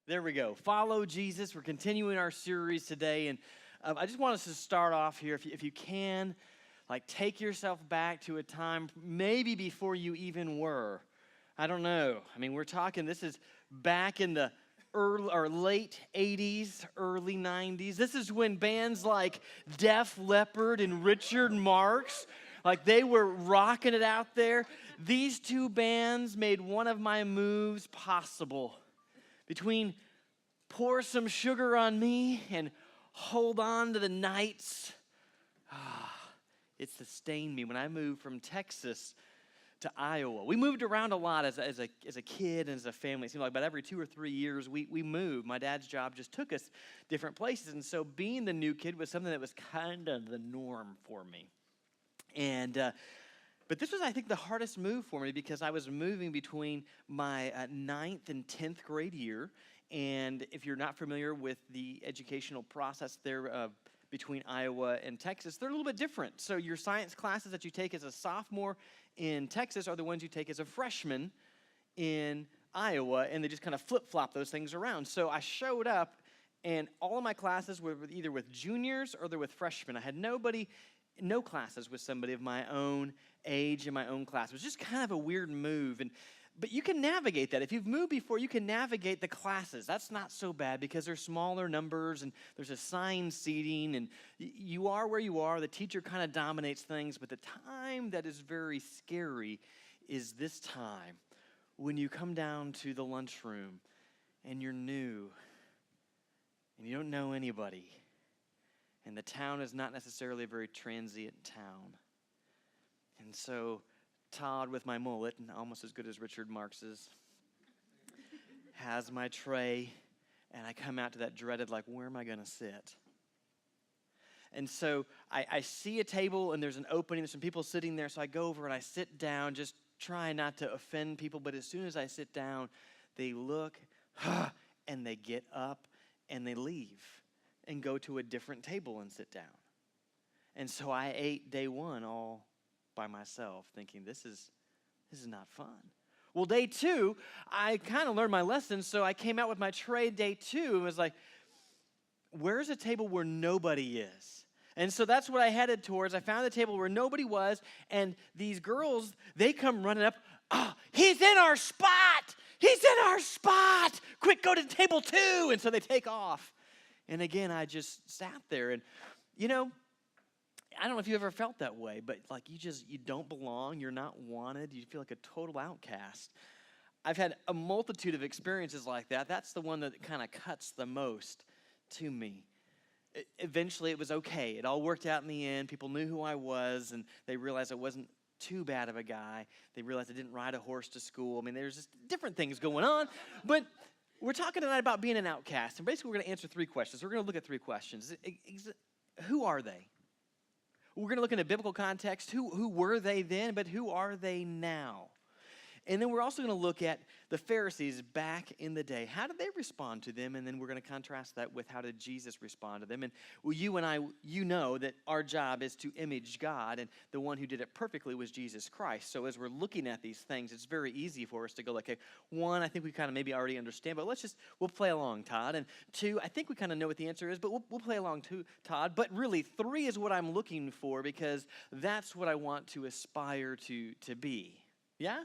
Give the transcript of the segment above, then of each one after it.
There we go. Follow Jesus. We're continuing our series today, and I just want us to start off here. If you can, take yourself back to a time maybe before you even were. I don't know. We're talking. This is back in the early or late 80s, early 90s. This is when bands like Def Leppard and Richard Marx, they were rocking it out there. These two bands made one of my moves possible. Between Pour Some Sugar on Me and Hold On to the Nights, it sustained me when I moved from Texas to Iowa. We moved around a lot as a kid and as a family. It seemed like about every 2 or 3 years we moved. My dad's job just took us different places, and so being the new kid was something that was kind of the norm for me. But this was, I think, the hardest move for me because I was moving between my 9th and 10th grade year. And if you're not familiar with the educational process there between Iowa and Texas, they're a little bit different. So your science classes that you take as a sophomore in Texas are the ones you take as a freshman in Iowa, and they just kind of flip-flop those things around. So I showed up, and all of my classes were either with juniors or they're with freshmen. I had no classes with somebody of my own age in my own class. It was just kind of a weird move. But you can navigate that. If you've moved before, you can navigate the classes. That's not so bad because there's smaller numbers and there's assigned seating and you are where you are. The teacher kind of dominates things. But the time that is very scary is this time when you come down to the lunchroom and you're new and you don't know anybody. And the town is not necessarily a very transient town. And so Todd, with my mullet, and almost as good as Richard Marx's, has my tray, and I come out to that dreaded, where am I going to sit? And so I see a table, and there's an opening, there's some people sitting there, so I go over and I sit down, just trying not to offend people, but as soon as I sit down, they look, and they get up, and they leave, and go to a different table and sit down. And so I ate day one all by myself, thinking this is not fun. Well, day two, I kind of learned my lesson, so I came out with my tray day two and was like, where's a table where nobody is? And so that's what I headed towards. I found a table where nobody was, and these girls, they come running up, he's in our spot! He's in our spot! Quick, go to table 2! And so they take off. And again, I just sat there, and I don't know if you ever felt that way, but you don't belong, you're not wanted, you feel like a total outcast. I've had a multitude of experiences like that. That's the one that kind of cuts the most to me. Eventually, it was okay. It all worked out in the end. People knew who I was, and they realized I wasn't too bad of a guy. They realized I didn't ride a horse to school. There's just different things going on, but we're talking tonight about being an outcast, and basically we're going to answer 3 questions. We're going to look at 3 questions. Who are they? We're going to look in a biblical context. Who were they then, but who are they now? And then we're also going to look at the Pharisees back in the day. How did they respond to them? And then we're going to contrast that with how did Jesus respond to them. And you and I, know that our job is to image God, and the one who did it perfectly was Jesus Christ. So as we're looking at these things, it's very easy for us to go okay, 1, I think we kind of maybe already understand, but we'll play along, Todd. And 2, I think we kind of know what the answer is, but we'll play along too, Todd. But really, 3 is what I'm looking for because that's what I want to aspire to be. Yeah?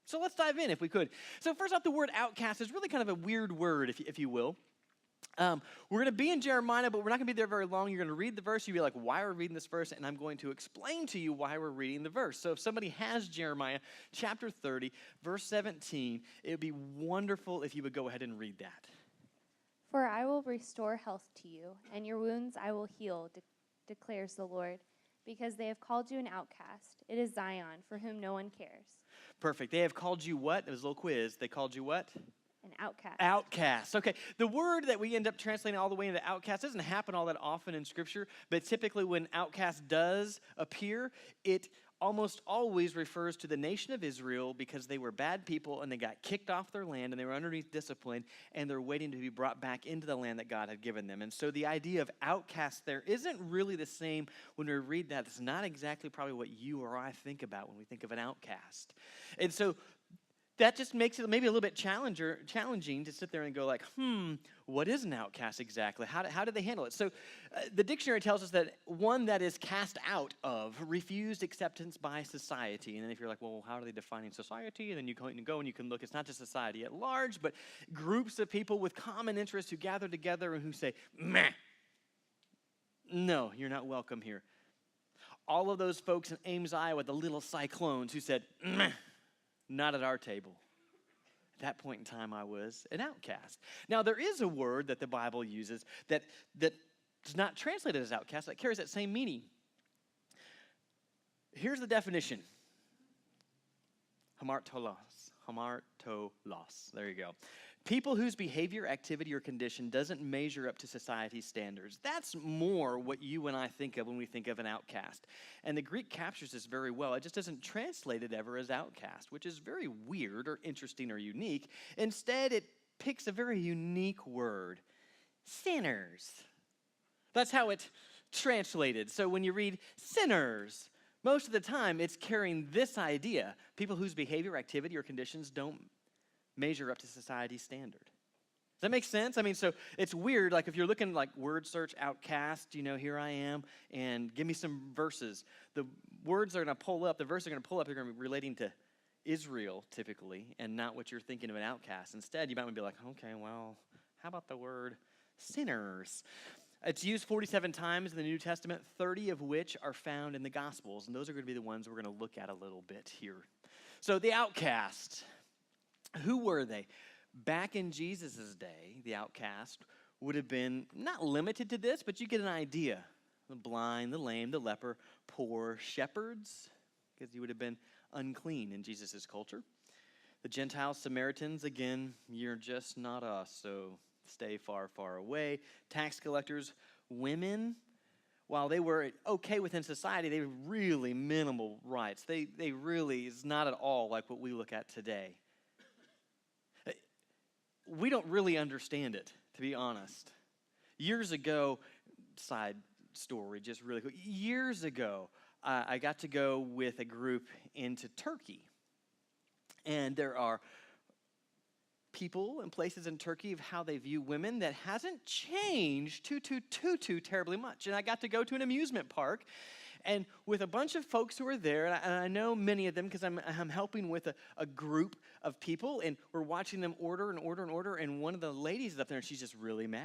So let's dive in if we could. So first off, the word outcast is really kind of a weird word, if you will. We're going to be in Jeremiah, but we're not going to be there very long. You're going to read the verse. You'll be like, why are we reading this verse? And I'm going to explain to you why we're reading the verse. So if somebody has Jeremiah chapter 30, verse 17, it would be wonderful if you would go ahead and read that. For I will restore health to you, and your wounds I will heal, declares the Lord, because they have called you an outcast. It is Zion, for whom no one cares. Perfect. They have called you what? It was a little quiz. They called you what? An outcast. Outcast. Okay. The word that we end up translating all the way into outcast doesn't happen all that often in Scripture, but typically when outcast does appear, it almost always refers to the nation of Israel because they were bad people and they got kicked off their land and they were underneath discipline and they're waiting to be brought back into the land that God had given them. And so the idea of outcast there isn't really the same when we read that. It's not exactly probably what you or I think about when we think of an outcast. And so that just makes it maybe a little bit challenging to sit there and go like, what is an outcast exactly? How do they handle it? So the dictionary tells us that one that is cast out of, refused acceptance by society. And then if you're like, well, how are they defining society? And then you go and you can look, it's not just society at large, but groups of people with common interests who gather together and who say, meh, no, you're not welcome here. All of those folks in Ames, Iowa, the little cyclones who said, meh, not at our table. At that point in time, I was an outcast. Now, there is a word that the Bible uses that is not translated as outcast, that carries that same meaning. Here's the definition. Hamartolos. There you go. People whose behavior, activity, or condition doesn't measure up to society's standards. That's more what you and I think of when we think of an outcast. And the Greek captures this very well. It just doesn't translate it ever as outcast, which is very weird or interesting or unique. Instead, it picks a very unique word, sinners. That's how it's translated. So when you read sinners, most of the time it's carrying this idea, people whose behavior, activity, or conditions don't measure up to society's standard. Does that make sense? I mean, so it's weird, like if you're looking like word search outcast, here I am, and give me some verses. The words are going to pull up, the verses are going to pull up, they're going to be relating to Israel typically, and not what you're thinking of an outcast. Instead, you might be like, okay, well, how about the word sinners? It's used 47 times in the New Testament, 30 of which are found in the Gospels, and those are going to be the ones we're going to look at a little bit here. So the outcast. Who were they? Back in Jesus' day, the outcast would have been not limited to this, but you get an idea. The blind, the lame, the leper, poor, shepherds, because you would have been unclean in Jesus' culture. The Gentiles, Samaritans, again, you're just not us, so stay far, far away. Tax collectors, women, while they were okay within society, they were really minimal rights. They really is not at all like what we look at today. We don't really understand it, to be honest. Years ago, side story, just really quick. Years ago, I got to go with a group into Turkey. And there are people and places in Turkey of how they view women that hasn't changed too terribly much. And I got to go to an amusement park, and with a bunch of folks who are there, and I know many of them because I'm helping with a group of people, and we're watching them order, and one of the ladies is up there, and she's just really mad.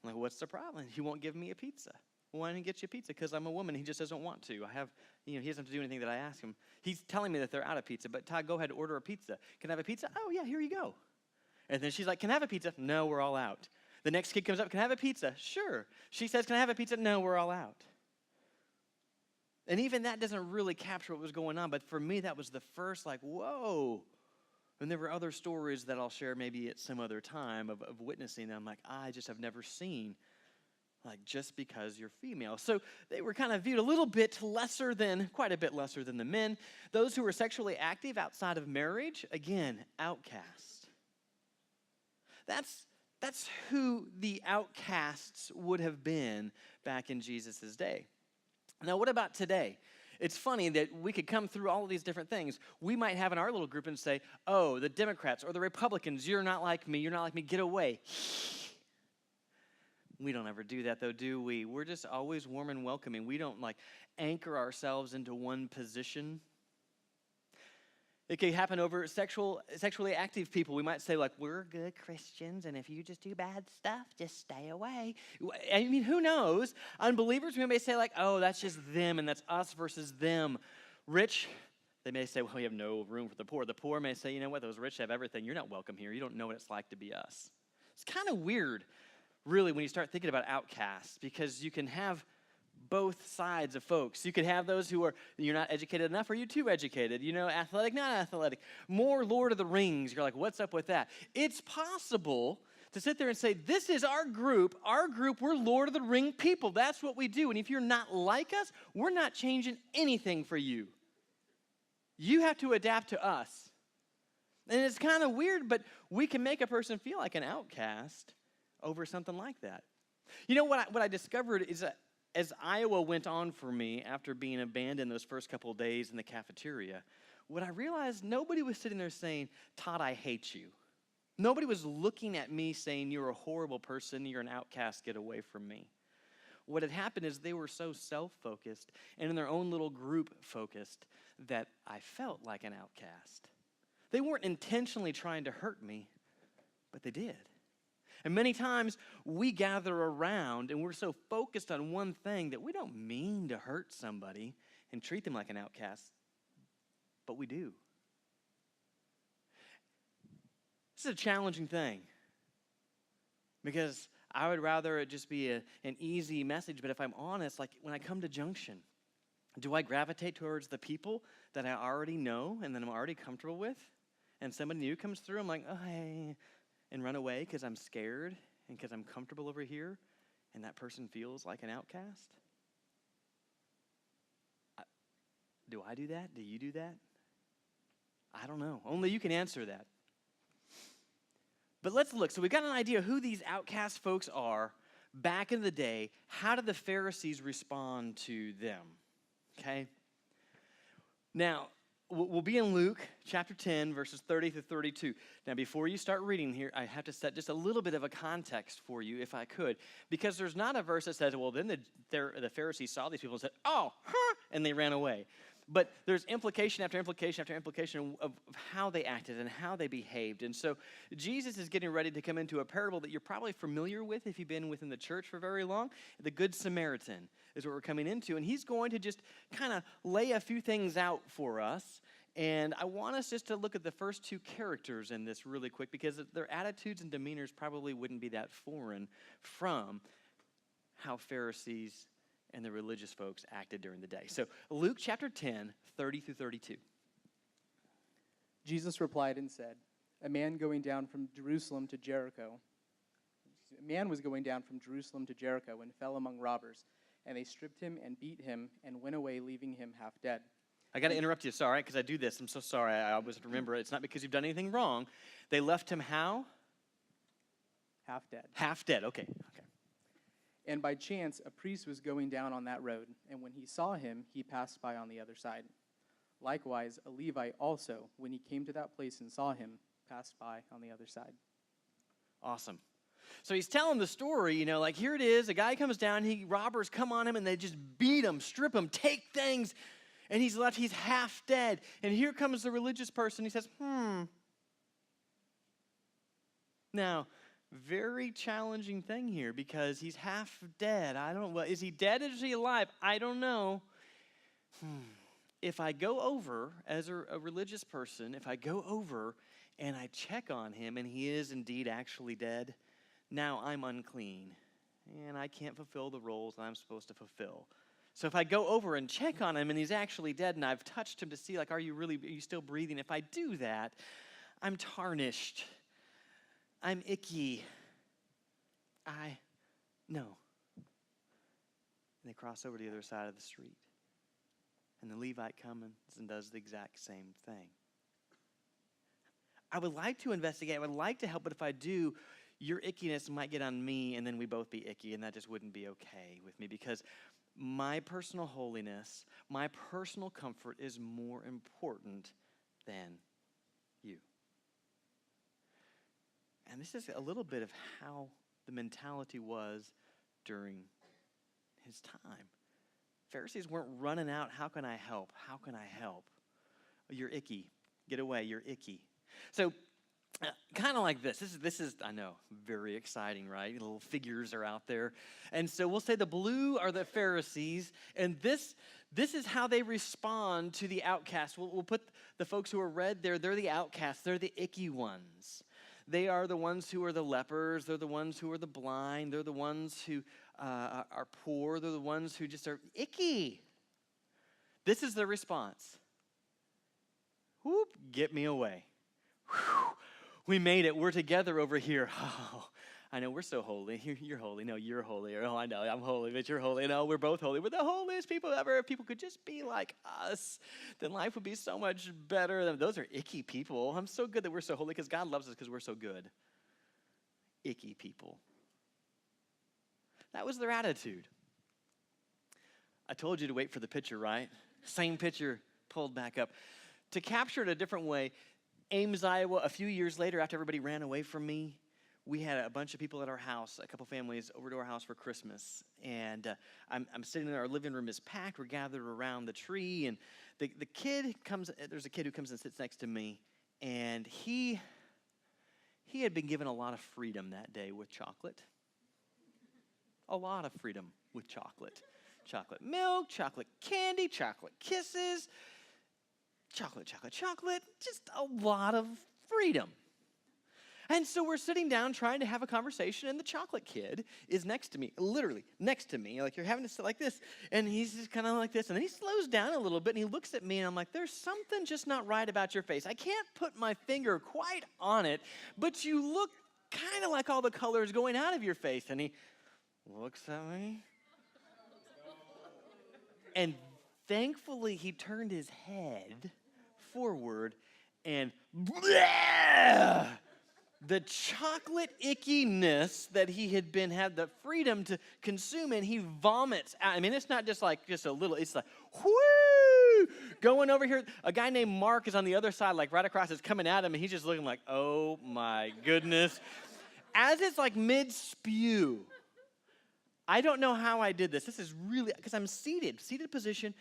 I'm like, what's the problem? He won't give me a pizza. Well, why didn't he get you a pizza? Because I'm a woman. He just doesn't want to. He doesn't have to do anything that I ask him. He's telling me that they're out of pizza, but Todd, go ahead and order a pizza. Can I have a pizza? Oh, yeah, here you go. And then she's like, can I have a pizza? No, we're all out. The next kid comes up, can I have a pizza? Sure. She says, can I have a pizza? No, we're all out. And even that doesn't really capture what was going on, but for me, that was the first, like, whoa. And there were other stories that I'll share maybe at some other time of witnessing them. Like, I just have never seen, like, just because you're female. So they were kind of viewed a little bit lesser than, quite a bit lesser than the men. Those who were sexually active outside of marriage, again, outcasts. That's who the outcasts would have been back in Jesus' day. Now, what about today? It's funny that we could come through all of these different things. We might have in our little group and say, oh, the Democrats or the Republicans, you're not like me, get away. We don't ever do that, though, do we? We're just always warm and welcoming. We don't, anchor ourselves into one position. It could happen over sexually active people. We might say, we're good Christians, and if you just do bad stuff, just stay away. I mean, who knows? Unbelievers, we may say, oh, that's just them, and that's us versus them. Rich, they may say, well, we have no room for the poor. The poor may say, you know what, those rich have everything. You're not welcome here. You don't know what it's like to be us. It's kind of weird, really, when you start thinking about outcasts, because you can have both sides of folks. You could have those who are, you're not educated enough, or you're too educated, athletic, not athletic, more Lord of the Rings. You're like, what's up with that? It's possible to sit there and say, this is our group, we're Lord of the Ring people. That's what we do. And if you're not like us, we're not changing anything for you. You have to adapt to us. And it's kind of weird, but we can make a person feel like an outcast over something like that. You know what I discovered is that as Iowa went on for me after being abandoned those first couple of days in the cafeteria, what I realized, nobody was sitting there saying, Todd, I hate you. Nobody was looking at me saying, you're a horrible person, you're an outcast, get away from me. What had happened is they were so self-focused and in their own little group focused that I felt like an outcast. They weren't intentionally trying to hurt me, but they did. And many times we gather around and we're so focused on one thing that we don't mean to hurt somebody and treat them like an outcast, but we do. This is a challenging thing because I would rather it just be an easy message, but if I'm honest, like when I come to Junction, do I gravitate towards the people that I already know and that I'm already comfortable with? And somebody new comes through, I'm like, oh, hey, and run away because I'm scared and because I'm comfortable over here, and that person feels like an outcast? Do I do that? Do you do that? I don't know. Only you can answer that. But let's look. So we've got an idea who these outcast folks are back in the day. How did the Pharisees respond to them? Okay? Now, we'll be in Luke chapter 10, verses 30 through 32. Now, before you start reading here, I have to set just a little bit of a context for you, if I could, because there's not a verse that says, well, then the Pharisees saw these people and said, oh, huh, and they ran away. But there's implication after implication after implication of how they acted and how they behaved. And so Jesus is getting ready to come into a parable that you're probably familiar with if you've been within the church for very long. The Good Samaritan is what we're coming into. And he's going to just kind of lay a few things out for us. And I want us just to look at the first two characters in this really quick because their attitudes and demeanors probably wouldn't be that foreign from how Pharisees and the religious folks acted during the day. So Luke chapter 10, 30 through 32. Jesus replied and said, A man was going down from Jerusalem to Jericho and fell among robbers, and they stripped him and beat him and went away, leaving him half dead. I got to interrupt you, sorry, because I do this. I'm so sorry. I always remember it's not because you've done anything wrong. They left him how? Half dead. Half dead, okay. And by chance, a priest was going down on that road, and when he saw him, he passed by on the other side. Likewise, a Levite also, when he came to that place and saw him, passed by on the other side. Awesome. So he's telling the story, like here it is, a guy comes down, robbers come on him, and they just beat him, strip him, take things, and he's half dead. And here comes the religious person, he says, Now, very challenging thing here because he's half dead. Is he dead or is he alive? I don't know. If I go over as a religious person, if I go over and I check on him and he is indeed actually dead, now I'm unclean and I can't fulfill the roles that I'm supposed to fulfill. So if I go over and check on him and he's actually dead and I've touched him to see, are you still breathing? If I do that, I'm tarnished. I'm icky. No. And they cross over to the other side of the street. And the Levite comes and does the exact same thing. I would like to investigate. I would like to help, but if I do, your ickiness might get on me and then we both be icky, and that just wouldn't be okay with me because my personal holiness, my personal comfort is more important than you. And this is a little bit of how the mentality was during his time. Pharisees weren't running out, how can I help? How can I help? You're icky. Get away, you're icky. So kind of like this. This is, I know, very exciting, right? Little figures are out there. And so we'll say the blue are the Pharisees, and this is how they respond to the outcasts. We'll put the folks who are red there, they're the outcasts. They're the icky ones. They are the ones who are the lepers. They're the ones who are the blind. They're the ones who are poor. They're the ones who just are icky. This is the response. Whoop, get me away. Whew, we made it. We're together over here. Oh, I know we're so holy. You're holy. No, you're holy. Oh, I know I'm holy, but you're holy. No, we're both holy. We're the holiest people ever. If people could just be like us, then life would be so much better. Those are icky people. I'm so good that we're so holy because God loves us because we're so good. Icky people. That was their attitude. I told you to wait for the picture, right? Same picture pulled back up. to capture it a different way, Ames, Iowa, a few years later, after everybody ran away from me, we had a bunch of people at our house, a couple families over to our house for Christmas. And I'm sitting in our living room is packed. We're gathered around the tree. And the kid comes, there's a kid who comes and sits next to me. And he had been given a lot of freedom that day with chocolate. A lot of freedom with chocolate. Chocolate milk, chocolate candy, chocolate kisses, chocolate, just a lot of freedom. And so we're sitting down trying to have a conversation, and the chocolate kid is next to me, literally next to me. Like, you're having to sit like this, and he's just kind of like this. And then he slows down a little bit, and he looks at me, and I'm like, there's something just not right about your face. I can't put my finger quite on it, but you look kind of like all the colors going out of your face. And he looks at me. And thankfully, he turned his head forward, and bleh, the chocolate ickiness that he had had the freedom to consume, and he vomits out. I mean, it's not just a little, it's like, whoo, going over here. A guy named Mark is on the other side, like right across, it's coming at him, and he's just looking like, oh my goodness. As it's like mid-spew, I don't know how I did this. This is really, because I'm seated position.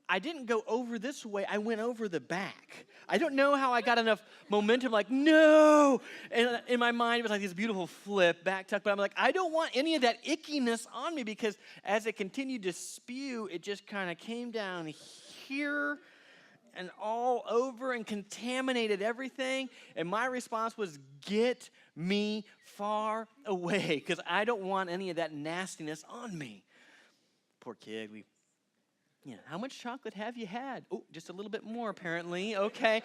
I didn't go over this way. I went over the back. I don't know how I got enough momentum, like, no. And in my mind, it was like this beautiful flip, back tuck. But I'm like, I don't want any of that ickiness on me, because as it continued to spew, it just kind of came down here and all over and contaminated everything. And my response was, get me far away, because I don't want any of that nastiness on me. Poor kid, how much chocolate have you had? Oh, just a little bit more, apparently. Okay.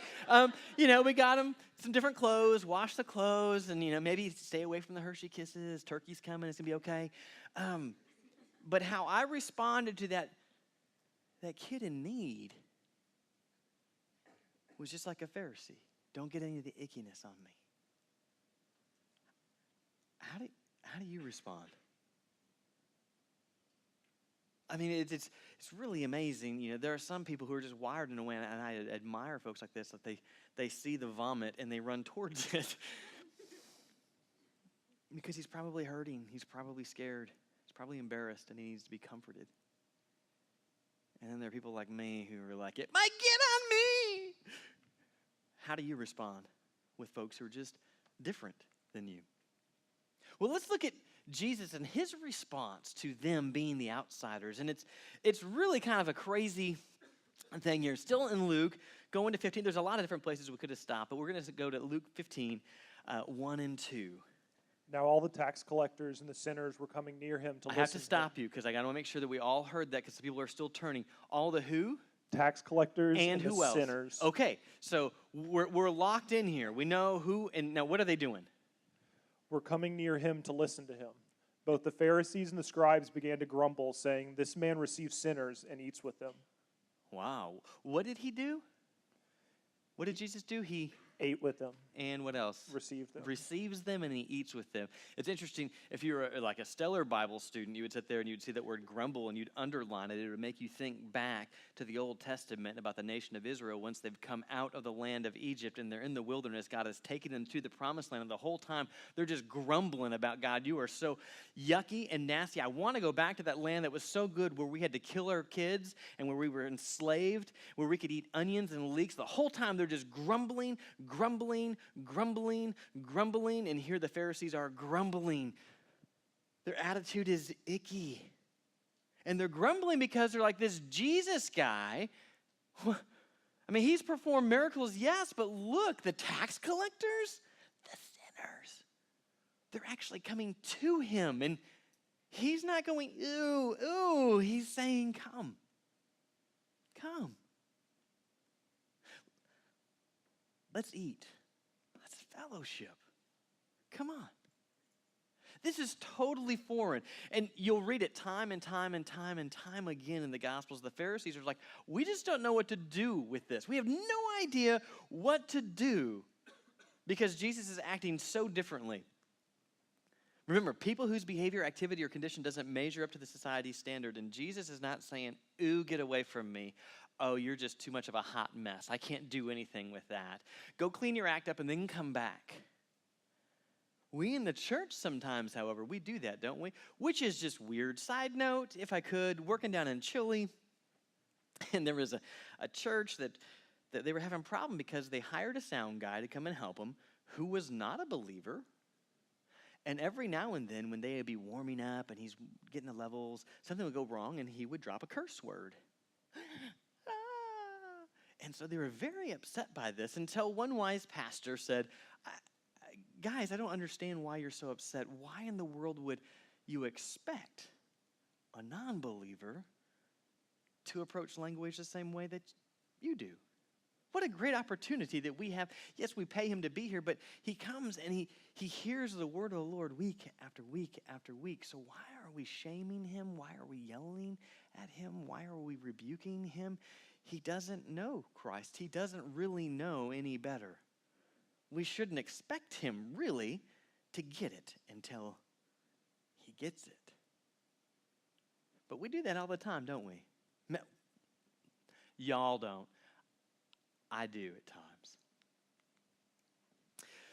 We got him some different clothes, wash the clothes, and, maybe stay away from the Hershey Kisses. Turkey's coming. It's going to be okay. But how I responded to that kid in need was just like a Pharisee. Don't get any of the ickiness on me. How do you respond? I mean, it's really amazing. There are some people who are just wired in a way, and I admire folks like this, that they see the vomit and they run towards it. Because he's probably hurting, he's probably scared, he's probably embarrassed, and he needs to be comforted. And then there are people like me who are like, it might get on me. How do you respond with folks who are just different than you? Well, let's look at Jesus and his response to them being the outsiders. And it's really kind of a crazy thing here. Still in Luke, going to 15. There's a lot of different places we could have stopped, but we're going to go to Luke 15, 1 and 2. Now all the tax collectors and the sinners were coming near him to listen. I have to stop you, because I got to make sure that we all heard that, because people are still turning. All the who? Tax collectors and who who else? Sinners. Okay, so we're locked in here. We know who, and now what are they doing? Were coming near him to listen to him. Both the Pharisees and the scribes began to grumble, saying, "This man receives sinners and eats with them." Wow. What did he do? What did Jesus do? He ate with them. And what else? Received them. Receives them, and he eats with them. It's interesting. If you were like a stellar Bible student, you would sit there and you'd see that word grumble and you'd underline it. It would make you think back to the Old Testament about the nation of Israel once they've come out of the land of Egypt and they're in the wilderness. God has taken them to the promised land, and the whole time they're just grumbling about, God, you are so yucky and nasty. I want to go back to that land that was so good, where we had to kill our kids and where we were enslaved, where we could eat onions and leeks. The whole time they're just grumbling, and here the Pharisees are grumbling. Their attitude is icky. And they're grumbling because they're like, this Jesus guy, I mean, he's performed miracles, yes, but look, the tax collectors, the sinners, they're actually coming to him, and he's not going, ooh, ooh, he's saying, come. Let's eat. Let's fellowship. Come on. This is totally foreign. And you'll read it time and time again in the Gospels. The Pharisees are like, we just don't know what to do with this. We have no idea what to do, because Jesus is acting so differently. Remember, people whose behavior, activity, or condition doesn't measure up to the society's standard. And Jesus is not saying, ooh, get away from me. oh, you're just too much of a hot mess. I can't do anything with that. Go clean your act up and then come back. We in the church sometimes, however, we do that, don't we? Which is just weird. Side note, if I could, working down in Chile, and there was a church that they were having a problem because they hired a sound guy to come and help them who was not a believer. And every now and then when they would be warming up and he's getting the levels, something would go wrong and he would drop a curse word. And so they were very upset by this until one wise pastor said, guys, I don't understand why you're so upset. Why in the world would you expect a non-believer to approach language the same way that you do? What a great opportunity that we have. Yes, we pay him to be here, but he comes and he hears the word of the Lord week after week after week. So why are we shaming him? Why are we yelling at him? Why are we rebuking him? He doesn't know Christ. He doesn't really know any better. We shouldn't expect him really to get it until he gets it. But we do that all the time, don't we? No, y'all don't. I do at times.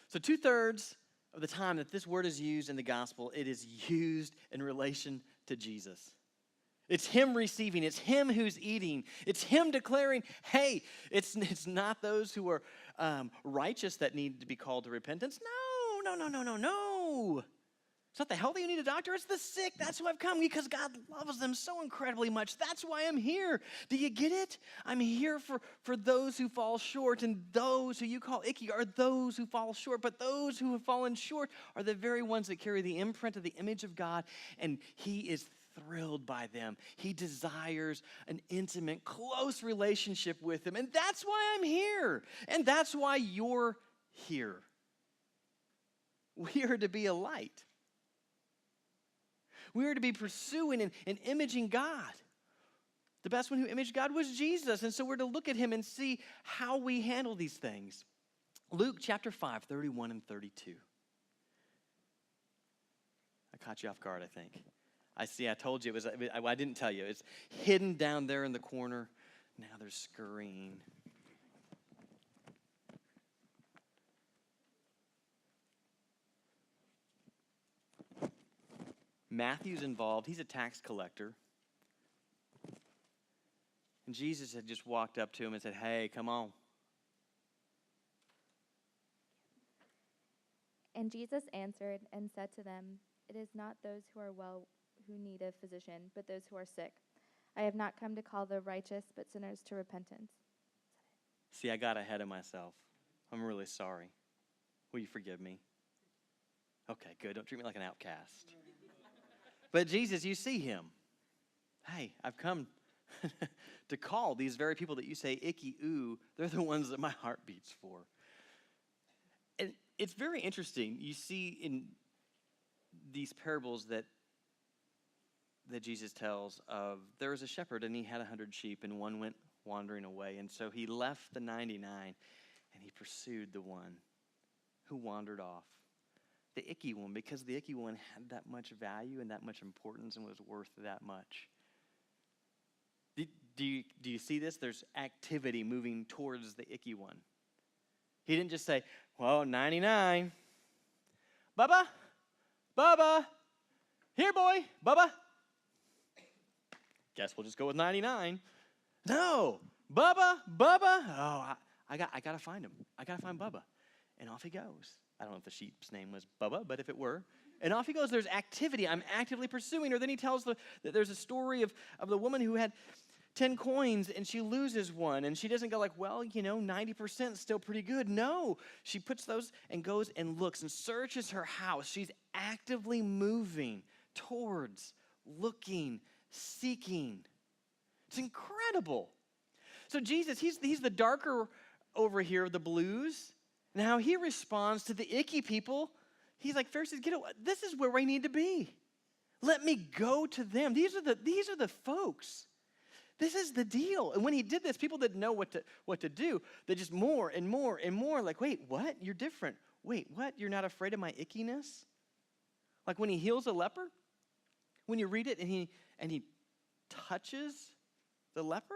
So 2/3 of the time that this word is used in the gospel, it is used in relation to Jesus. It's him receiving. It's him who's eating. It's him declaring, hey, it's not those who are righteous that need to be called to repentance. No. It's not the healthy who need a doctor. It's the sick. That's who I've come because God loves them so incredibly much. That's why I'm here. Do you get it? I'm here for those who fall short, and those who you call icky are those who fall short. But those who have fallen short are the very ones that carry the imprint of the image of God, and he is thrilled by them. He desires an intimate, close relationship with them. And that's why I'm here. And that's why you're here. We are to be a light. We are to be pursuing and imaging God. The best one who imaged God was Jesus. And so we're to look at him and see how we handle these things. Luke chapter 5, 31 and 32. I caught you off guard, I think. I told you, I didn't tell you. It's hidden down there in the corner. Now they're scurrying. Matthew's involved. He's a tax collector. And Jesus had just walked up to him and said, hey, come on. And Jesus answered and said to them, it is not those who are well who need a physician, but those who are sick. I have not come to call the righteous, but sinners to repentance. See, I got ahead of myself. I'm really sorry. Will you forgive me? Okay, good. Don't treat me like an outcast. But Jesus, you see him. Hey, I've come to call these very people that you say icky, ooh, they're the ones that my heart beats for. And it's very interesting. You see in these parables that Jesus tells of, there was a shepherd and he had 100 sheep and one went wandering away. And so he left the 99 and he pursued the one who wandered off. The icky one, because the icky one had that much value and that much importance and was worth that much. Do you see this? There's activity moving towards the icky one. He didn't just say, well, 99. Bubba, here, boy, Bubba. Guess we'll just go with 99. No, Bubba. Oh, I got to find him. I got to find Bubba. And off he goes. I don't know if the sheep's name was Bubba, but if it were. And off he goes. There's activity. I'm actively pursuing her. Then he tells that there's a story of the woman who had 10 coins and she loses one. And she doesn't go like, well, 90% is still pretty good. No, she puts those and goes and looks and searches her house. She's actively moving towards, looking, seeking. It's incredible. So Jesus, he's the darker over here of the blues. Now he responds to the icky people. He's like, Pharisees, get away. This is where we need to be. Let me go to them. These are the folks. This is the deal. And when he did this, people didn't know what to do. They just more and more and more like, wait, what? You're different. Wait, what? You're not afraid of my ickiness? Like when he heals a leper, when you read it and he touches the leper,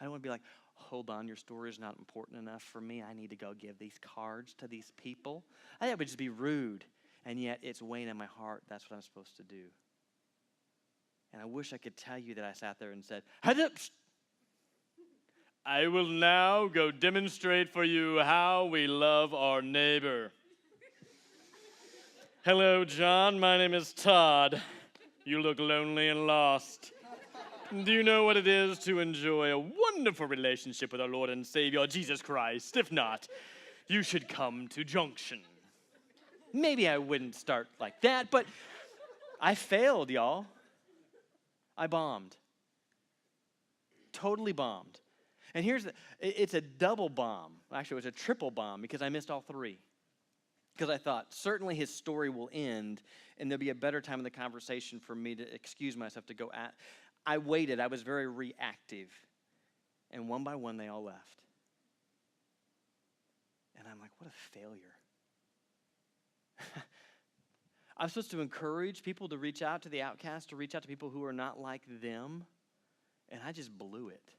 I don't want to be like, hold on, your story is not important enough for me. I need to go give these cards to these people. I think that would just be rude. And yet it's weighing on my heart. That's what I'm supposed to do. And I wish I could tell you that I sat there and said, I will now go demonstrate for you how we love our neighbor. Hello, John. My name is Todd. You look lonely and lost. Do you know what it is to enjoy a wonderful relationship with our Lord and Savior, Jesus Christ? If not, you should come to Junction. Maybe I wouldn't start like that, but I failed, y'all. I bombed. Totally bombed. And it's a double bomb. Actually, it was a triple bomb because I missed all three. Because I thought, certainly his story will end, and there'll be a better time in the conversation for me to excuse myself to go at. I waited. I was very reactive. And one by one, they all left. And I'm like, what a failure. I'm supposed to encourage people to reach out to the outcast, to reach out to people who are not like them. And I just blew it.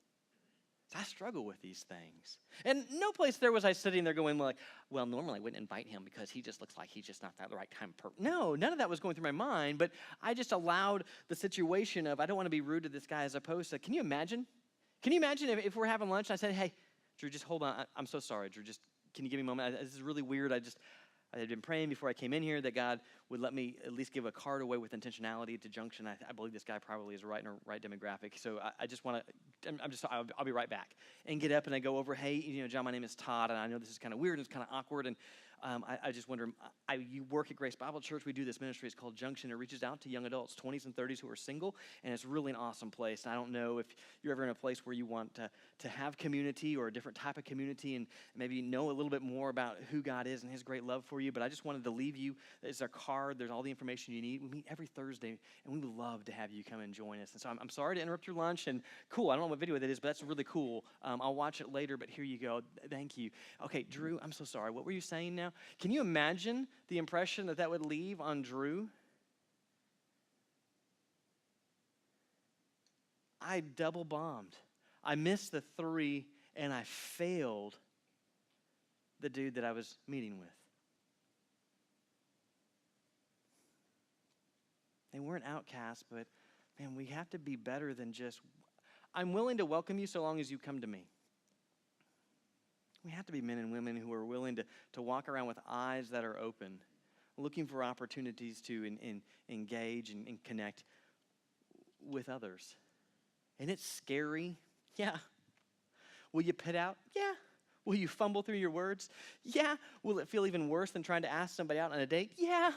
I struggle with these things. And no place there was I sitting there going like, well, normally I wouldn't invite him because he just looks like he's just not that the right kind of person. No, none of that was going through my mind, but I just allowed the situation of, I don't want to be rude to this guy, as opposed to, can you imagine? Can you imagine if we're having lunch and I said, hey, Drew, just hold on. I'm so sorry, Drew. Just, can you give me a moment? This is really weird. I had been praying before I came in here that God would let me at least give a card away with intentionality to Junction. I believe this guy probably is right in a right demographic. So I just want to, I'll be right back. And get up and I go over, hey, John, my name is Todd, and I know this is kind of weird and it's kind of awkward. And I just wonder, you work at Grace Bible Church. We do this ministry. It's called Junction. It reaches out to young adults, 20s and 30s who are single, and it's really an awesome place. And I don't know if you're ever in a place where you want to have community or a different type of community and maybe know a little bit more about who God is and his great love for you. But I just wanted to leave you. There's our card. There's all the information you need. We meet every Thursday, and we would love to have you come and join us. And so I'm sorry to interrupt your lunch. And cool, I don't know what video that is, but that's really cool. I'll watch it later, but here you go. Thank you. Okay, Drew, I'm so sorry. What were you saying now? Can you imagine the impression that would leave on Drew? I double bombed. I missed the three, and I failed the dude that I was meeting with. They weren't outcasts, but man, we have to be better than just, I'm willing to welcome you so long as you come to me. We have to be men and women who are willing to walk around with eyes that are open, looking for opportunities to engage and connect with others. And it's scary. Yeah. Will you pit out? Yeah. Will you fumble through your words? Yeah. Will it feel even worse than trying to ask somebody out on a date? Yeah.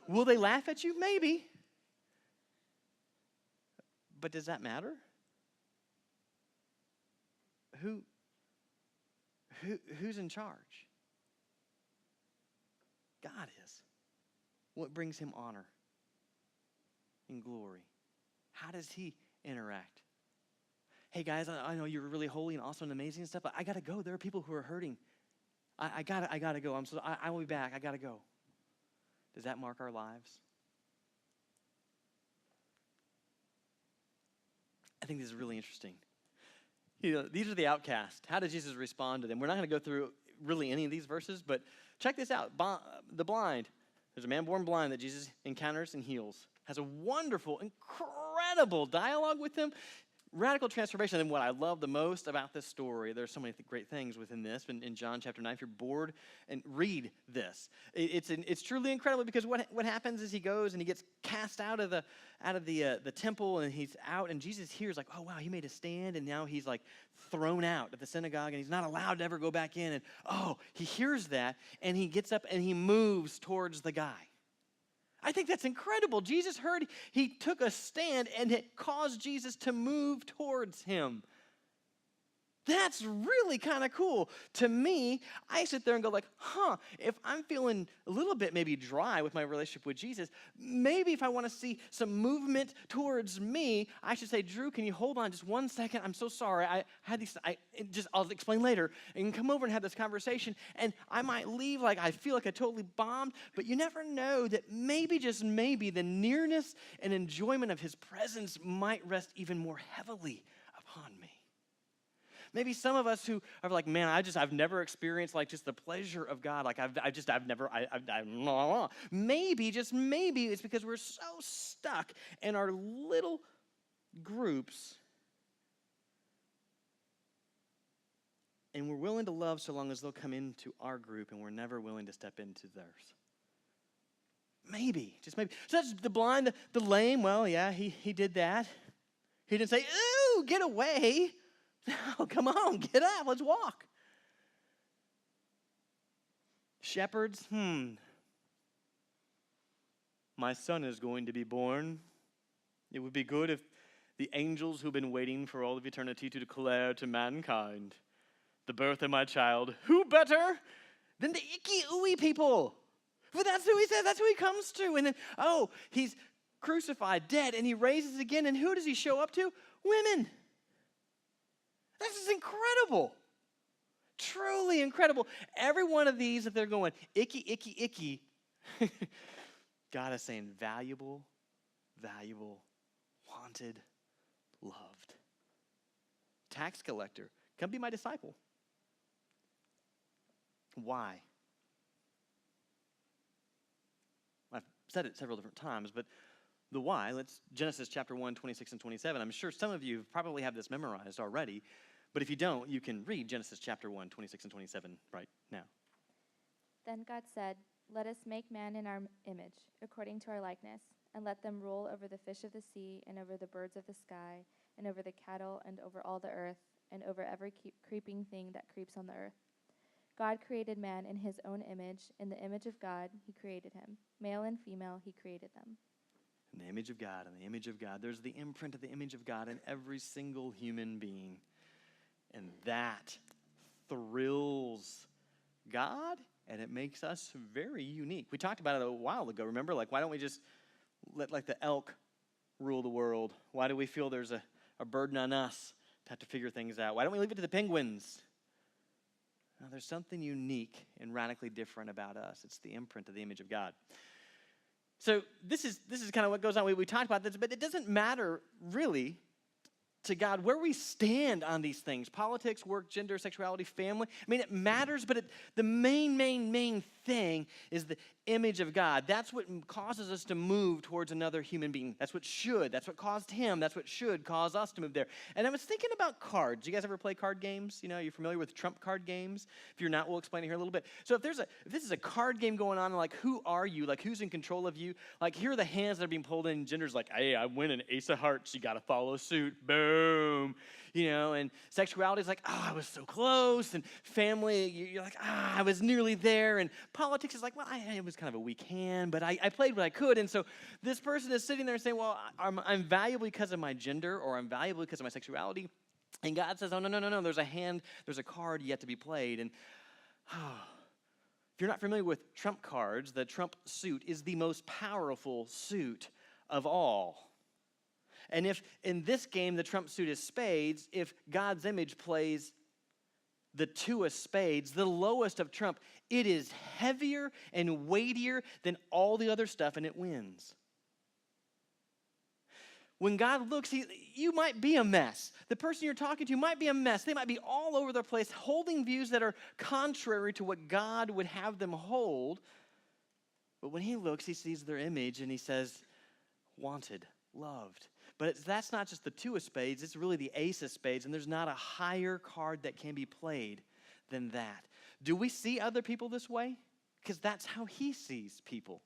Will they laugh at you? Maybe. But does that matter? Who's in charge? God is. What brings him honor and glory? How does he interact? Hey guys, I know you're really holy and awesome and amazing and stuff, but I gotta go. There are people who are hurting. I gotta go. I will be back. I gotta go. Does that mark our lives? I think this is really interesting. These are the outcasts. How did Jesus respond to them? We're not going to go through really any of these verses, but check this out. The blind. There's a man born blind that Jesus encounters and heals. Has a wonderful, incredible dialogue with him. Radical transformation. And what I love the most about this story, there's so many great things within this. In John chapter 9, if you're bored, and read this. It's truly incredible because what happens is he goes and he gets cast out of the temple, and he's out, and Jesus hears like, oh wow, he made a stand, and now he's like thrown out of the synagogue, and he's not allowed to ever go back in. And he hears that, and he gets up and he moves towards the guy. I think that's incredible. Jesus heard, he took a stand, and it caused Jesus to move towards him. That's really kind of cool. To me, I sit there and go like, if I'm feeling a little bit maybe dry with my relationship with Jesus, maybe if I want to see some movement towards me, I should say, Drew, can you hold on just 1 second? I'm so sorry. I'll explain later, and come over and have this conversation, and I might leave like I feel like I totally bombed, but you never know that maybe, just maybe, the nearness and enjoyment of his presence might rest even more heavily upon me. Maybe some of us who are like, man, I've never experienced like just the pleasure of God. Like I've never, maybe, just maybe it's because we're so stuck in our little groups and we're willing to love so long as they'll come into our group and we're never willing to step into theirs. Maybe, just maybe. So that's the blind, the lame. Well, yeah, he did that. He didn't say, ooh, get away. No, come on, get up, let's walk. Shepherds, my son is going to be born. It would be good if the angels who've been waiting for all of eternity to declare to mankind the birth of my child, who better than the icky, ooey people? But that's who he says, that's who he comes to. And then, he's crucified, dead, and he raises again. And who does he show up to? Women. This is incredible. Truly incredible. Every one of these, if they're going, icky, icky, icky, God is saying valuable, valuable, wanted, loved. Tax collector, come be my disciple. Why? I've said it several different times, but the why, Genesis chapter 1, 26 and 27. I'm sure some of you probably have this memorized already, but if you don't, you can read Genesis chapter 1, 26 and 27 right now. Then God said, "Let us make man in our image, according to our likeness, and let them rule over the fish of the sea, and over the birds of the sky, and over the cattle, and over all the earth, and over every creeping thing that creeps on the earth." God created man in his own image. In the image of God, he created him. Male and female, he created them. In the image of God, in the image of God. There's the imprint of the image of God in every single human being. And that thrills God, and it makes us very unique. We talked about it a while ago, remember? Like, why don't we just let, like, the elk rule the world? Why do we feel there's a burden on us to have to figure things out? Why don't we leave it to the penguins? Now, there's something unique and radically different about us. It's the imprint of the image of God. So this is kind of what goes on. We talked about this, but it doesn't matter really to God where we stand on these things. Politics, work, gender, sexuality, family. I mean, it matters, but the main thing is the image of God. That's what causes us to move towards another human being. That's what caused him. That's what should cause us to move there. And I was thinking about cards. You guys ever play card games? You know, you're familiar with trump card games? If you're not, we'll explain it here a little bit. So if this is a card game going on, like, who are you? Like, who's in control of you? Like, here are the hands that are being pulled in. Gender's like, hey, I win an ace of hearts. You got to follow suit. Boom. You know, and sexuality is like, I was so close. And family, you're like, I was nearly there. And politics is like, well, it was kind of a weak hand, but I played what I could. And so this person is sitting there saying, well, I'm valuable because of my gender, or I'm valuable because of my sexuality. And God says, oh, no, there's a hand, there's a card yet to be played. And if you're not familiar with trump cards, the trump suit is the most powerful suit of all. And if in this game the trump suit is spades, if God's image plays the two of spades, the lowest of trump, it is heavier and weightier than all the other stuff, and it wins. When God looks, you might be a mess. The person you're talking to might be a mess. They might be all over the place, holding views that are contrary to what God would have them hold. But when he looks, he sees their image, and he says, wanted, loved. But that's not just the two of spades, it's really the ace of spades, and there's not a higher card that can be played than that. Do we see other people this way? Because that's how he sees people.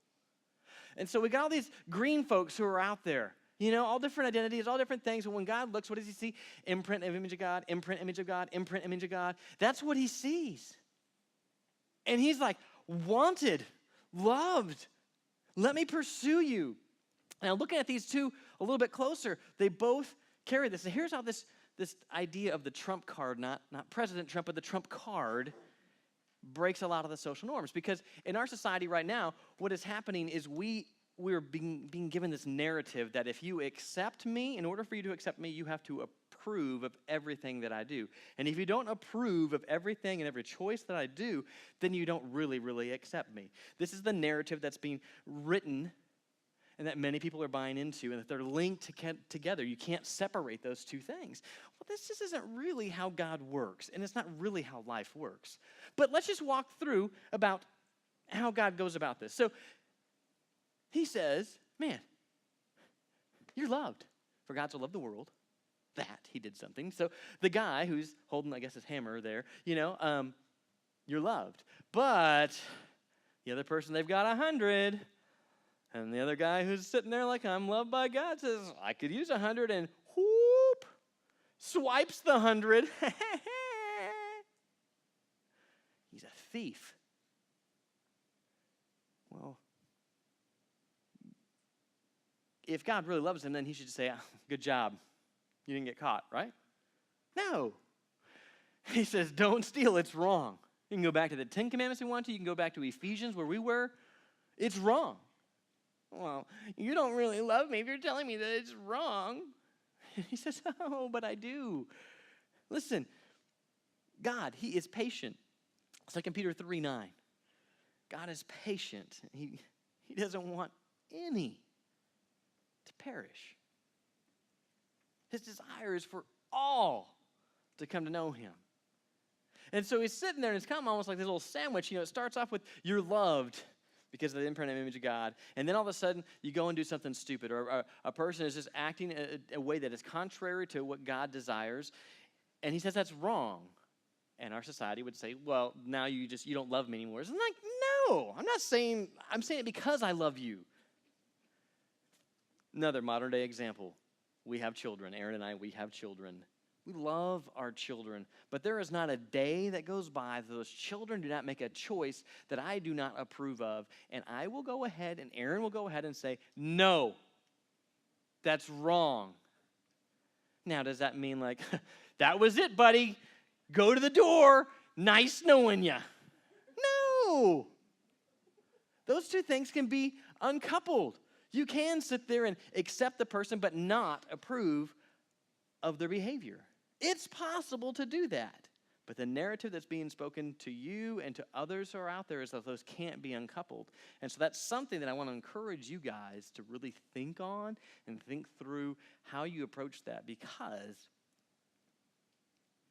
And so we got all these green folks who are out there, you know, all different identities, all different things. And when God looks, what does he see? Imprint of image of God, imprint image of God, imprint image of God. That's what he sees. And he's like, wanted, loved, let me pursue you. Now, looking at these two a little bit closer, they both carry this. And here's how this idea of the trump card, not President Trump, but the trump card, breaks a lot of the social norms. Because in our society right now, what is happening is we're being given this narrative that if you accept me, in order for you to accept me, you have to approve of everything that I do. And if you don't approve of everything and every choice that I do, then you don't really accept me. This is the narrative that's being written and that many people are buying into, and that they're linked together. You can't separate those two things. Well, this just isn't really how God works, and it's not really how life works. But let's just walk through about how God goes about this. So he says, man, you're loved. For God so loved the world that he did something. So the guy who's holding, I guess, his hammer there, you're loved. But the other person, they've got 100. And the other guy who's sitting there like, I'm loved by God, says, I could use 100, and whoop, swipes the 100. He's a thief. Well, if God really loves him, then he should just say, good job. You didn't get caught, right? No. He says, don't steal. It's wrong. You can go back to the 10 Commandments if you want to. You can go back to Ephesians where we were. It's wrong. Well, you don't really love me if you're telling me that it's wrong. He says, oh, but I do. Listen, God, he is patient. 2 Peter 3:9. God is patient. He doesn't want any to perish. His desire is for all to come to know him. And so he's sitting there, and it's kind of almost like this little sandwich. It starts off with, you're loved because of the imprint and image of God. And then all of a sudden, you go and do something stupid, or a person is just acting a way that is contrary to what God desires. And he says that's wrong. And our society would say, well, now you don't love me anymore. It's like, no, I'm saying it because I love you. Another modern day example. We have children. Aaron and I, we have children. We love our children, but there is not a day that goes by that those children do not make a choice that I do not approve of, and I will go ahead, and Aaron will go ahead and say, no, that's wrong. Now, does that mean like, that was it, buddy, go to the door, nice knowing ya? No. Those two things can be uncoupled. You can sit there and accept the person but not approve of their behavior. It's possible to do that. But the narrative that's being spoken to you and to others who are out there is that those can't be uncoupled. And so that's something that I want to encourage you guys to really think on and think through how you approach that, because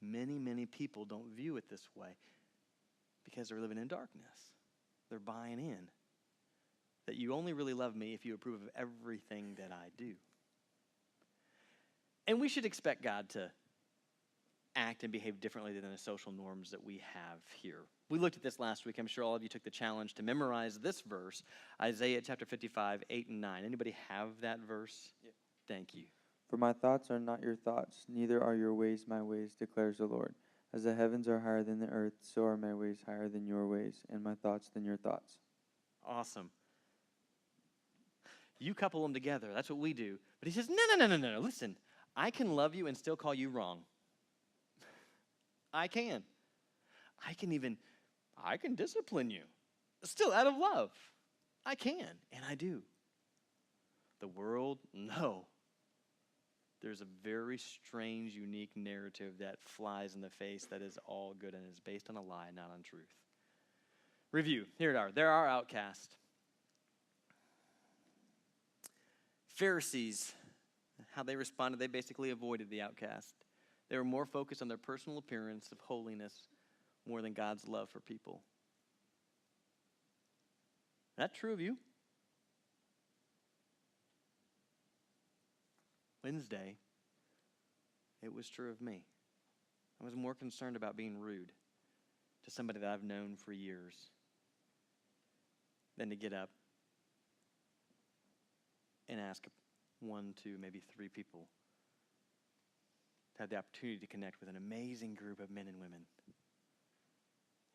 many, many people don't view it this way because they're living in darkness. They're buying in that you only really love me if you approve of everything that I do. And we should expect God to act and behave differently than the social norms that we have here. We looked at this last week. I'm sure all of you took the challenge to memorize this verse, Isaiah chapter 55, 8 and 9. Anybody have that verse? Yeah. Thank you. For my thoughts are not your thoughts, neither are your ways my ways, declares the Lord. As the heavens are higher than the earth, so are my ways higher than your ways, and my thoughts than your thoughts. Awesome. You couple them together. That's what we do. But he says, no. Listen, I can love you and still call you wrong. I can. I can discipline you. Still out of love. I can, and I do. The world, no. There's a very strange, unique narrative that flies in the face that is all good and is based on a lie, not on truth. Review. Here it are. There are outcasts. Pharisees, how they responded, they basically avoided the outcast. They were more focused on their personal appearance of holiness more than God's love for people. Is that true of you? Wednesday, it was true of me. I was more concerned about being rude to somebody that I've known for years than to get up and ask 1, 2, maybe 3 people to have the opportunity to connect with an amazing group of men and women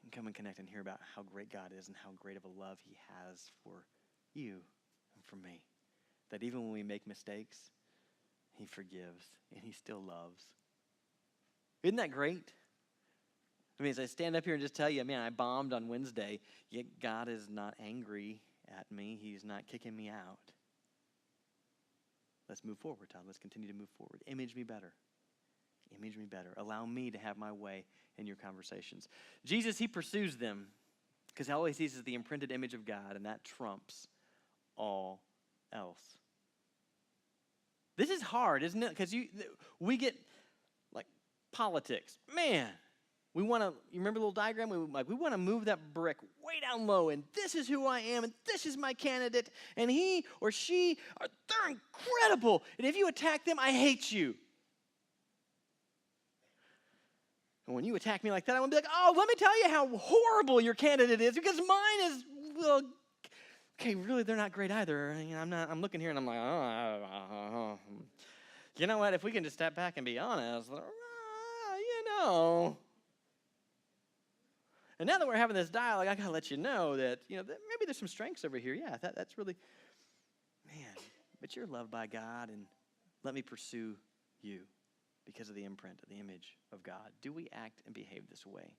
and come and connect and hear about how great God is and how great of a love he has for you and for me. That even when we make mistakes, he forgives and he still loves. Isn't that great? I mean, as I stand up here and just tell you, man, I bombed on Wednesday, yet God is not angry at me. He's not kicking me out. Let's move forward, Todd. Let's continue to move forward. Image me better. Image me better. Allow me to have my way in your conversations. Jesus, he pursues them because all he sees is the imprinted image of God, and that trumps all else. This is hard, isn't it? Because we get like politics. Man, we want to, you remember the little diagram? We want to move that brick way down low, and this is who I am, and this is my candidate, and he or she, they're incredible. And if you attack them, I hate you. And when you attack me like that, I'm going to be like, oh, let me tell you how horrible your candidate is, because mine is, well, okay, really, they're not great either. I'm looking here, and I'm like, oh. You know what? If we can just step back and be honest, And now that we're having this dialogue, I got to let you know that, that maybe there's some strengths over here. Yeah, that's really, man, but you're loved by God, and let me pursue you because of the imprint, of the image of God. Do we act and behave this way?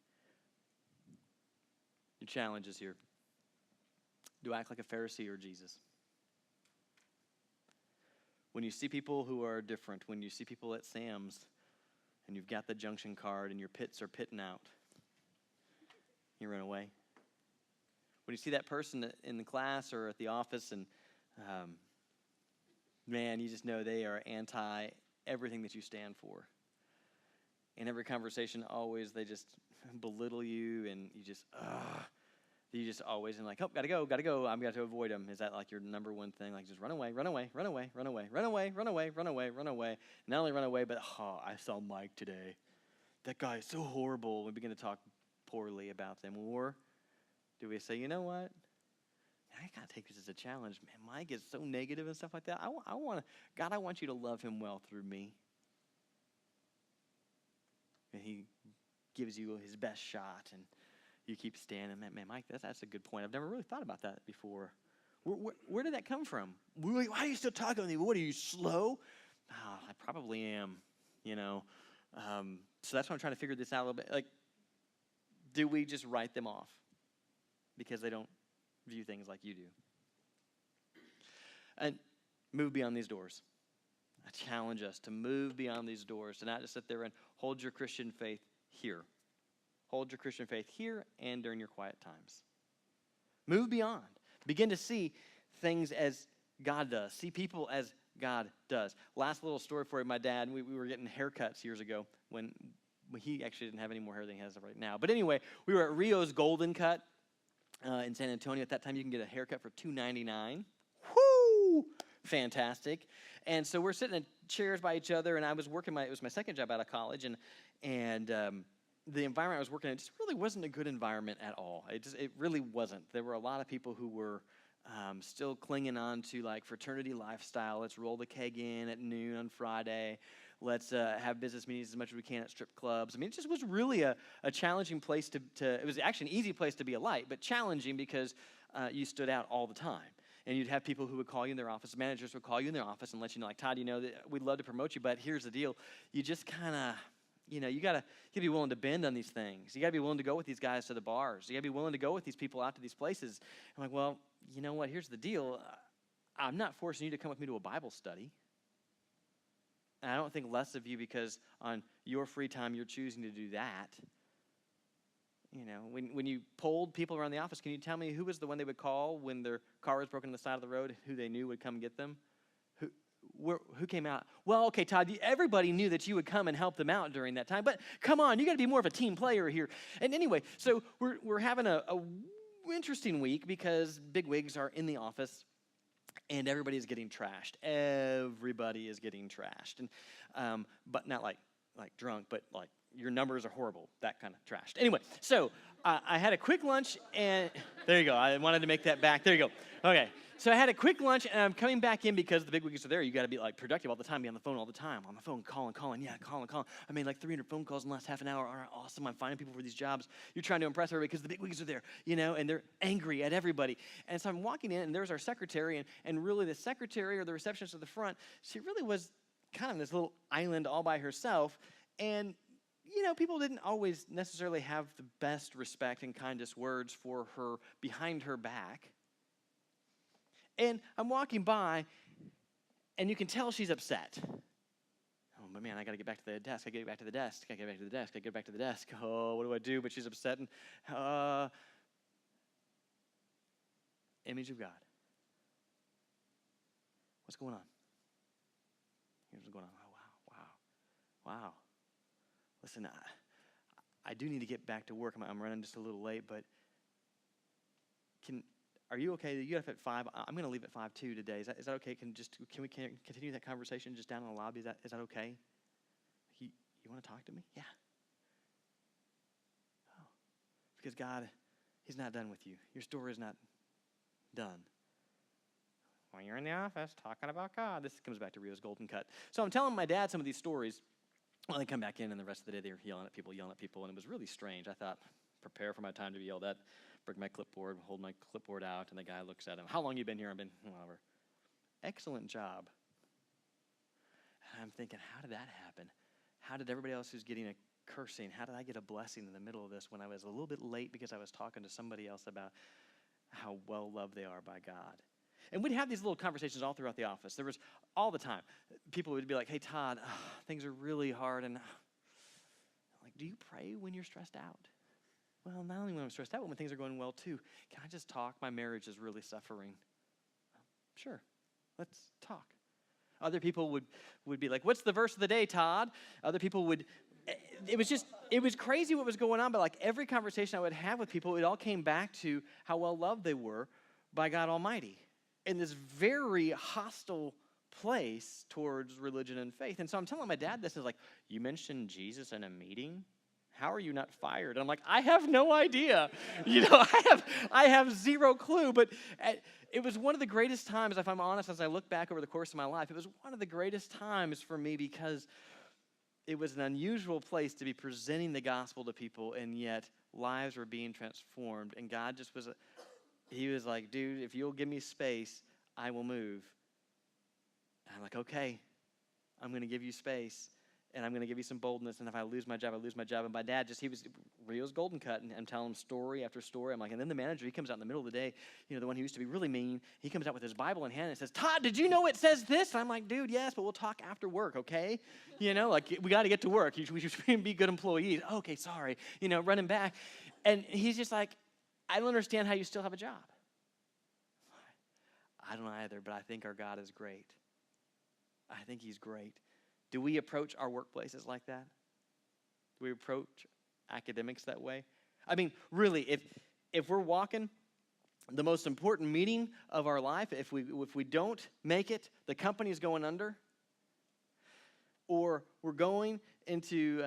Your challenge is here. Do I act like a Pharisee or Jesus? When you see people who are different, when you see people at Sam's and you've got the Junction card and your pits are pitting out, you run away. When you see that person in the class or at the office and, man, you just know they are anti everything that you stand for. In every conversation, always they just belittle you, and you just always, and like, oh, gotta go, I'm got to avoid them. Is that like your number one thing? Like, just run away. Not only run away, but I saw Mike today. That guy is so horrible. We begin to talk poorly about them. Or do we say, you know what? I gotta take this as a challenge. Man, Mike is so negative and stuff like that. I want you to love him well through me. And he gives you his best shot, and you keep standing. Man, Mike, that's a good point. I've never really thought about that before. Where did that come from? Why are you still talking to me? What, are you slow? Oh, I probably am, So that's why I'm trying to figure this out a little bit. Like, do we just write them off because they don't view things like you do? And move beyond these doors. I challenge us to move beyond these doors, to not just sit there and hold your Christian faith here. Hold your Christian faith here and during your quiet times. Move beyond. Begin to see things as God does. See people as God does. Last little story for you. My dad, we were getting haircuts years ago when he actually didn't have any more hair than he has right now. But anyway, we were at Rio's Golden Cut in San Antonio. At that time, you can get a haircut for $2.99. Whoo! Fantastic. And so we're sitting in chairs by each other, and I was working it was my second job out of college, and the environment I was working in just really wasn't a good environment at all. It really wasn't. There were a lot of people who were still clinging on to like fraternity lifestyle. Let's roll the keg in at noon on Friday. Let's have business meetings as much as we can at strip clubs. I mean, it just was really a challenging place to it was actually an easy place to be a light, but challenging because you stood out all the time. And you'd have people who would call you in their office, managers would call you in their office and let you know, like, Todd, that we'd love to promote you, but here's the deal. You just kind of, you gotta be willing to bend on these things. You gotta be willing to go with these guys to the bars. You gotta be willing to go with these people out to these places. I'm like, well, you know what? Here's the deal. I'm not forcing you to come with me to a Bible study. And I don't think less of you because on your free time you're choosing to do that. When you polled people around the office, can you tell me who was the one they would call when their car was broken on the side of the road, who they knew would come get them? Who came out? Well, okay, Todd, everybody knew that you would come and help them out during that time, but come on, you got to be more of a team player here. And anyway, so we're having a interesting week because bigwigs are in the office, and everybody is getting trashed. Everybody is getting trashed, and but not like drunk, but like your numbers are horrible, that kind of trashed. Anyway, so I had a quick lunch, and there you go. I wanted to make that back. There you go. Okay, so I had a quick lunch, and I'm coming back in because the bigwigs are there. You got to be like productive all the time, be on the phone all the time. On the phone, calling. Yeah, calling. I made like 300 phone calls in the last half an hour. All right, awesome. I'm finding people for these jobs. You're trying to impress everybody because the bigwigs are there, and they're angry at everybody. And so I'm walking in, and there's our secretary, and really the secretary or the receptionist at the front, she really was kind of this little island all by herself, and people didn't always necessarily have the best respect and kindest words for her behind her back. And I'm walking by, and you can tell she's upset. Oh, but man, I got to get back to the desk. I got to get back to the desk. Oh, what do I do? But she's upset. And image of God. What's going on? Here's what's going on. Oh, wow. Listen, I do need to get back to work. I'm running just a little late, but are you okay? You get up at 5. I'm going to leave at 5 too today. Is that okay? Can we continue that conversation just down in the lobby? Is that okay? You want to talk to me? Yeah. Oh, because God, He's not done with you. Your story is not done. Well, you're in the office talking about God. This comes back to Rio's golden cut. So I'm telling my dad some of these stories. Well, they come back in, and the rest of the day they were yelling at people, and it was really strange. I thought, prepare for my time to be yelled at, bring my clipboard, hold my clipboard out, and the guy looks at him. How long you been here? I've been, whatever. Excellent job. And I'm thinking, how did that happen? How did everybody else who's getting a cursing, how did I get a blessing in the middle of this when I was a little bit late because I was talking to somebody else about how well loved they are by God? And we'd have these little conversations all throughout the office. There was all the time. People would be like, hey, Todd, things are really hard. And I'm like, do you pray when you're stressed out? Well, not only when I'm stressed out, but when things are going well too. Can I just talk? My marriage is really suffering. Sure, let's talk. Other people would be like, what's the verse of the day, Todd? Other people would, it was crazy what was going on. But like every conversation I would have with people, it all came back to how well loved they were by God Almighty in this very hostile place towards religion and faith. And so I'm telling my dad this, is like, you mentioned Jesus in a meeting? How are you not fired? I'm like, I have no idea. I have zero clue. But it was one of the greatest times, if I'm honest, as I look back over the course of my life, it was one of the greatest times for me because it was an unusual place to be presenting the gospel to people, and yet lives were being transformed. And God just was, He was like, dude, if you'll give me space, I will move. And I'm like, okay, I'm going to give you space. And I'm going to give you some boldness. And if I lose my job, I lose my job. And my dad he was Rio's golden cut. And I'm telling him story after story. I'm like, and then the manager, he comes out in the middle of the day, the one who used to be really mean. He comes out with his Bible in hand and says, Todd, did you know it says this? And I'm like, dude, yes, but we'll talk after work, okay? We got to get to work. We should be good employees. Okay, sorry. Running back. And he's just like, I don't understand how you still have a job. I don't either, but I think our God is great. I think He's great. Do we approach our workplaces like that? Do we approach academics that way? I mean, really, if we're walking the most important meeting of our life, if we don't make it, the company's going under, or we're going into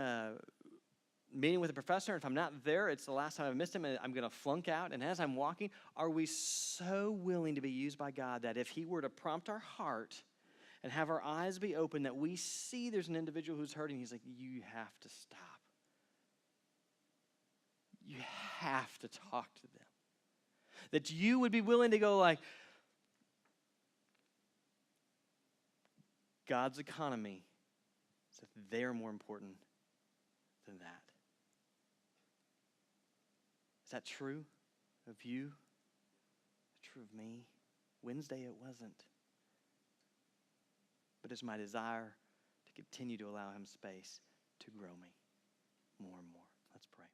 meeting with a professor, and if I'm not there, it's the last time I've missed him, and I'm going to flunk out, and as I'm walking, are we so willing to be used by God that if He were to prompt our heart and have our eyes be open, that we see there's an individual who's hurting, He's like, you have to stop. You have to talk to them. That you would be willing to go like, God's economy, so they're more important than that. Is that true of you? True of me? Wednesday it wasn't. But it's my desire to continue to allow Him space to grow me more and more. Let's pray.